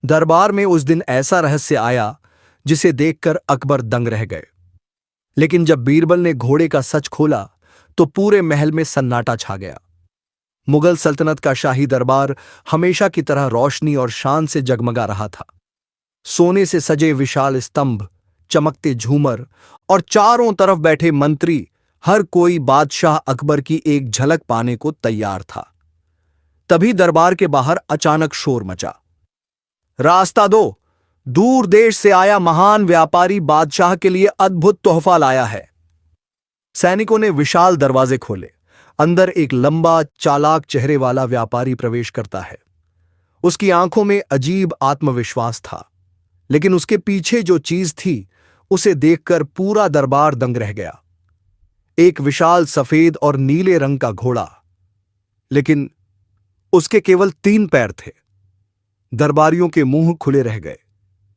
दरबार में उस दिन ऐसा रहस्य आया जिसे देखकर अकबर दंग रह गए। लेकिन जब बीरबल ने घोड़े का सच खोला तो पूरे महल में सन्नाटा छा गया। मुगल सल्तनत का शाही दरबार हमेशा की तरह रोशनी और शान से जगमगा रहा था। सोने से सजे विशाल स्तंभ, चमकते झूमर और चारों तरफ बैठे मंत्री, हर कोई बादशाह अकबर की एक झलक पाने को तैयार था। तभी दरबार के बाहर अचानक शोर मचा। रास्ता दो, दूर देश से आया महान व्यापारी बादशाह के लिए अद्भुत तोहफा लाया है। सैनिकों ने विशाल दरवाजे खोले। अंदर एक लंबा चालाक चेहरे वाला व्यापारी प्रवेश करता है। उसकी आंखों में अजीब आत्मविश्वास था, लेकिन उसके पीछे जो चीज थी उसे देखकर पूरा दरबार दंग रह गया। एक विशाल सफेद और नीले रंग का घोड़ा, लेकिन उसके केवल 3 पैर थे। दरबारियों के मुंह खुले रह गए।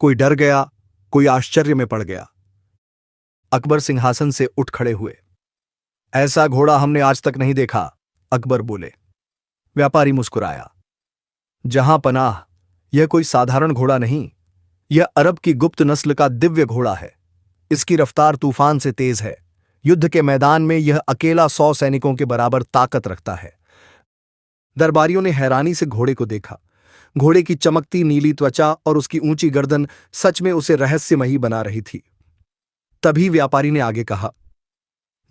कोई डर गया, कोई आश्चर्य में पड़ गया। अकबर सिंहासन से उठ खड़े हुए। ऐसा घोड़ा हमने आज तक नहीं देखा, अकबर बोले। व्यापारी मुस्कुराया। जहां पनाह, यह कोई साधारण घोड़ा नहीं, यह अरब की गुप्त नस्ल का दिव्य घोड़ा है। इसकी रफ्तार तूफान से तेज है। युद्ध के मैदान में यह अकेला 100 सैनिकों के बराबर ताकत रखता है। दरबारियों ने हैरानी से घोड़े को देखा। घोड़े की चमकती नीली त्वचा और उसकी ऊंची गर्दन सच में उसे रहस्यमयी बना रही थी। तभी व्यापारी ने आगे कहा,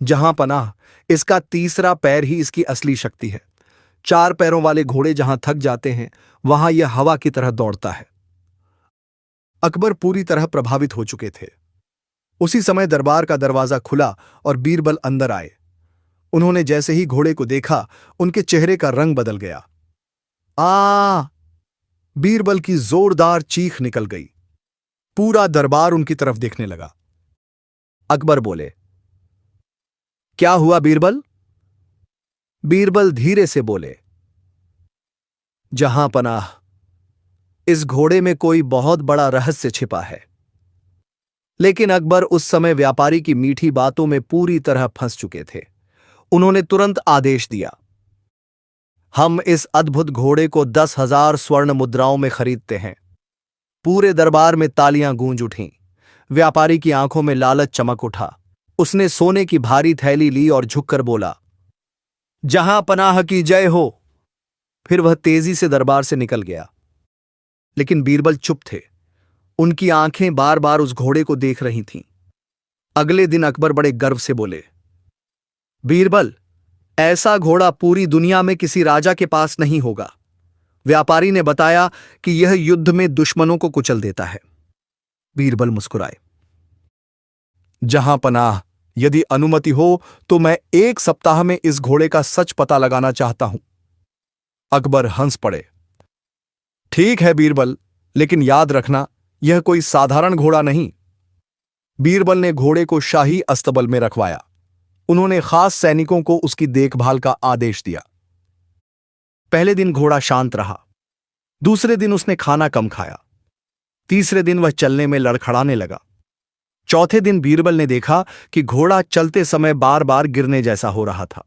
जहां पनाह, इसका तीसरा पैर ही इसकी असली शक्ति है। 4 पैरों वाले घोड़े जहां थक जाते हैं, वहां यह हवा की तरह दौड़ता है। अकबर पूरी तरह प्रभावित हो चुके थे। उसी समय दरबार का दरवाजा खुला और बीरबल अंदर आए। उन्होंने जैसे ही घोड़े को देखा, उनके चेहरे का रंग बदल गया। आ! बीरबल की जोरदार चीख निकल गई। पूरा दरबार उनकी तरफ देखने लगा। अकबर बोले, क्या हुआ बीरबल? बीरबल धीरे से बोले, जहां पनाह, इस घोड़े में कोई बहुत बड़ा रहस्य छिपा है। लेकिन अकबर उस समय व्यापारी की मीठी बातों में पूरी तरह फंस चुके थे। उन्होंने तुरंत आदेश दिया, हम इस अद्भुत घोड़े को 10,000 स्वर्ण मुद्राओं में खरीदते हैं। पूरे दरबार में तालियां गूंज उठीं। व्यापारी की आंखों में लालच चमक उठा। उसने सोने की भारी थैली ली और झुककर बोला, जहां पनाह की जय हो। फिर वह तेजी से दरबार से निकल गया। लेकिन बीरबल चुप थे। उनकी आंखें बार बार उस घोड़े को देख रही थीं। अगले दिन अकबर बड़े गर्व से बोले, बीरबल, ऐसा घोड़ा पूरी दुनिया में किसी राजा के पास नहीं होगा। व्यापारी ने बताया कि यह युद्ध में दुश्मनों को कुचल देता है। बीरबल मुस्कुराए। जहां पनाह, यदि अनुमति हो तो मैं 1 सप्ताह में इस घोड़े का सच पता लगाना चाहता हूं। अकबर हंस पड़े। ठीक है बीरबल, लेकिन याद रखना, यह कोई साधारण घोड़ा नहीं। बीरबल ने घोड़े को शाही अस्तबल में रखवाया। उन्होंने खास सैनिकों को उसकी देखभाल का आदेश दिया। पहले दिन घोड़ा शांत रहा। दूसरे दिन उसने खाना कम खाया। तीसरे दिन वह चलने में लड़खड़ाने लगा। चौथे दिन बीरबल ने देखा कि घोड़ा चलते समय बार बार गिरने जैसा हो रहा था।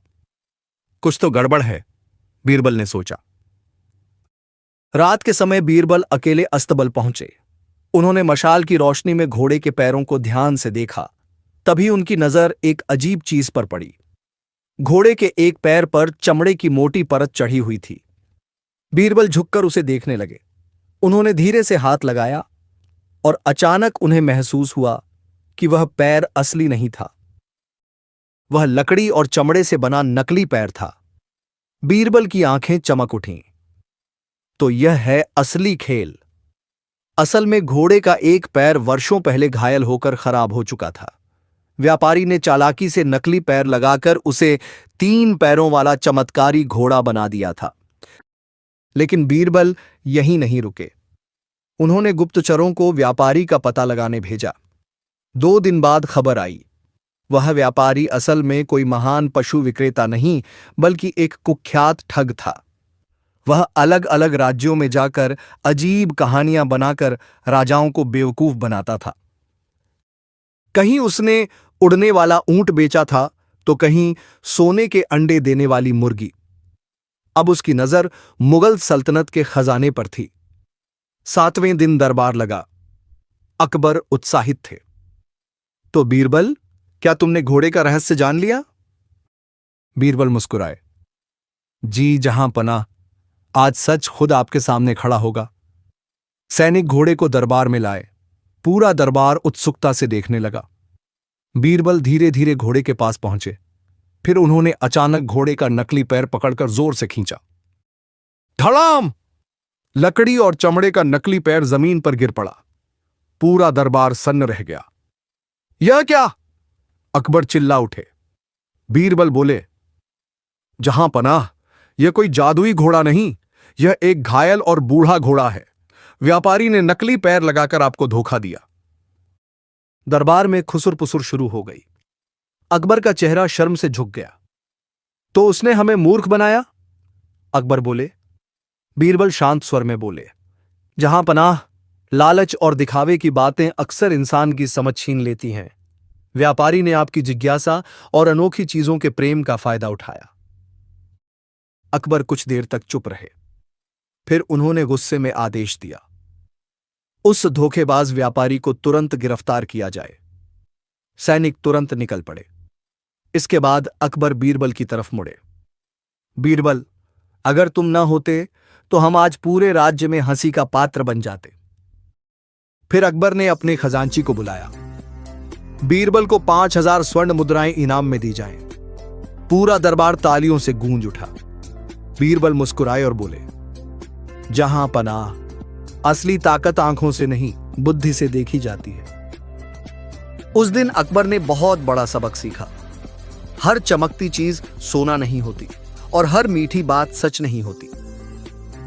कुछ तो गड़बड़ है, बीरबल ने सोचा। रात के समय बीरबल अकेले अस्तबल पहुंचे। उन्होंने मशाल की रोशनी में घोड़े के पैरों को ध्यान से देखा। तभी उनकी नजर एक अजीब चीज पर पड़ी। घोड़े के एक पैर पर चमड़े की मोटी परत चढ़ी हुई थी। बीरबल झुककर उसे देखने लगे। उन्होंने धीरे से हाथ लगाया और अचानक उन्हें महसूस हुआ कि वह पैर असली नहीं था। वह लकड़ी और चमड़े से बना नकली पैर था। बीरबल की आंखें चमक उठीं। तो यह है असली खेल। असल में घोड़े का एक पैर वर्षों पहले घायल होकर खराब हो चुका था। व्यापारी ने चालाकी से नकली पैर लगाकर उसे 3 पैरों वाला चमत्कारी घोड़ा बना दिया था। लेकिन बीरबल यहीं नहीं रुके। उन्होंने गुप्तचरों को व्यापारी का पता लगाने भेजा। 2 दिन बाद खबर आई, वह व्यापारी असल में कोई महान पशु विक्रेता नहीं, बल्कि एक कुख्यात ठग था। वह अलग अलग राज्यों में जाकर अजीब कहानियां बनाकर राजाओं को बेवकूफ बनाता था। कहीं उसने उड़ने वाला ऊंट बेचा था, तो कहीं सोने के अंडे देने वाली मुर्गी। अब उसकी नजर मुगल सल्तनत के खजाने पर थी। 7वें दिन दरबार लगा। अकबर उत्साहित थे। तो बीरबल, क्या तुमने घोड़े का रहस्य जान लिया? बीरबल मुस्कुराए। जी जहां पनाह, आज सच खुद आपके सामने खड़ा होगा। सैनिक घोड़े को दरबार में लाए। पूरा दरबार उत्सुकता से देखने लगा। बीरबल धीरे धीरे घोड़े के पास पहुंचे। फिर उन्होंने अचानक घोड़े का नकली पैर पकड़कर जोर से खींचा। धड़ाम! लकड़ी और चमड़े का नकली पैर जमीन पर गिर पड़ा। पूरा दरबार सन्न रह गया। यह क्या? अकबर चिल्ला उठे। बीरबल बोले, जहां पनाह, यह कोई जादुई घोड़ा नहीं, यह एक घायल और बूढ़ा घोड़ा है। व्यापारी ने नकली पैर लगाकर आपको धोखा दिया। दरबार में खुसुर पुसुर शुरू हो गई। अकबर का चेहरा शर्म से झुक गया। तो उसने हमें मूर्ख बनाया? अकबर बोले। बीरबल शांत स्वर में बोले, जहां पनाह, लालच और दिखावे की बातें अक्सर इंसान की समझ छीन लेती हैं। व्यापारी ने आपकी जिज्ञासा और अनोखी चीजों के प्रेम का फायदा उठाया। अकबर कुछ देर तक चुप रहे। फिर उन्होंने गुस्से में आदेश दिया, उस धोखेबाज व्यापारी को तुरंत गिरफ्तार किया जाए। सैनिक तुरंत निकल पड़े। इसके बाद अकबर बीरबल की तरफ मुड़े। बीरबल, अगर तुम ना होते तो हम आज पूरे राज्य में हंसी का पात्र बन जाते। फिर अकबर ने अपने खजांची को बुलाया। बीरबल को 5000 स्वर्ण मुद्राएं इनाम में दी जाएं। पूरा दरबार तालियों से गूंज उठा। बीरबल मुस्कुराए और बोले, जहां पनाह, असली ताकत आंखों से नहीं, बुद्धि से देखी जाती है। उस दिन अकबर ने बहुत बड़ा सबक सीखा। हर चमकती चीज सोना नहीं होती और हर मीठी बात सच नहीं होती।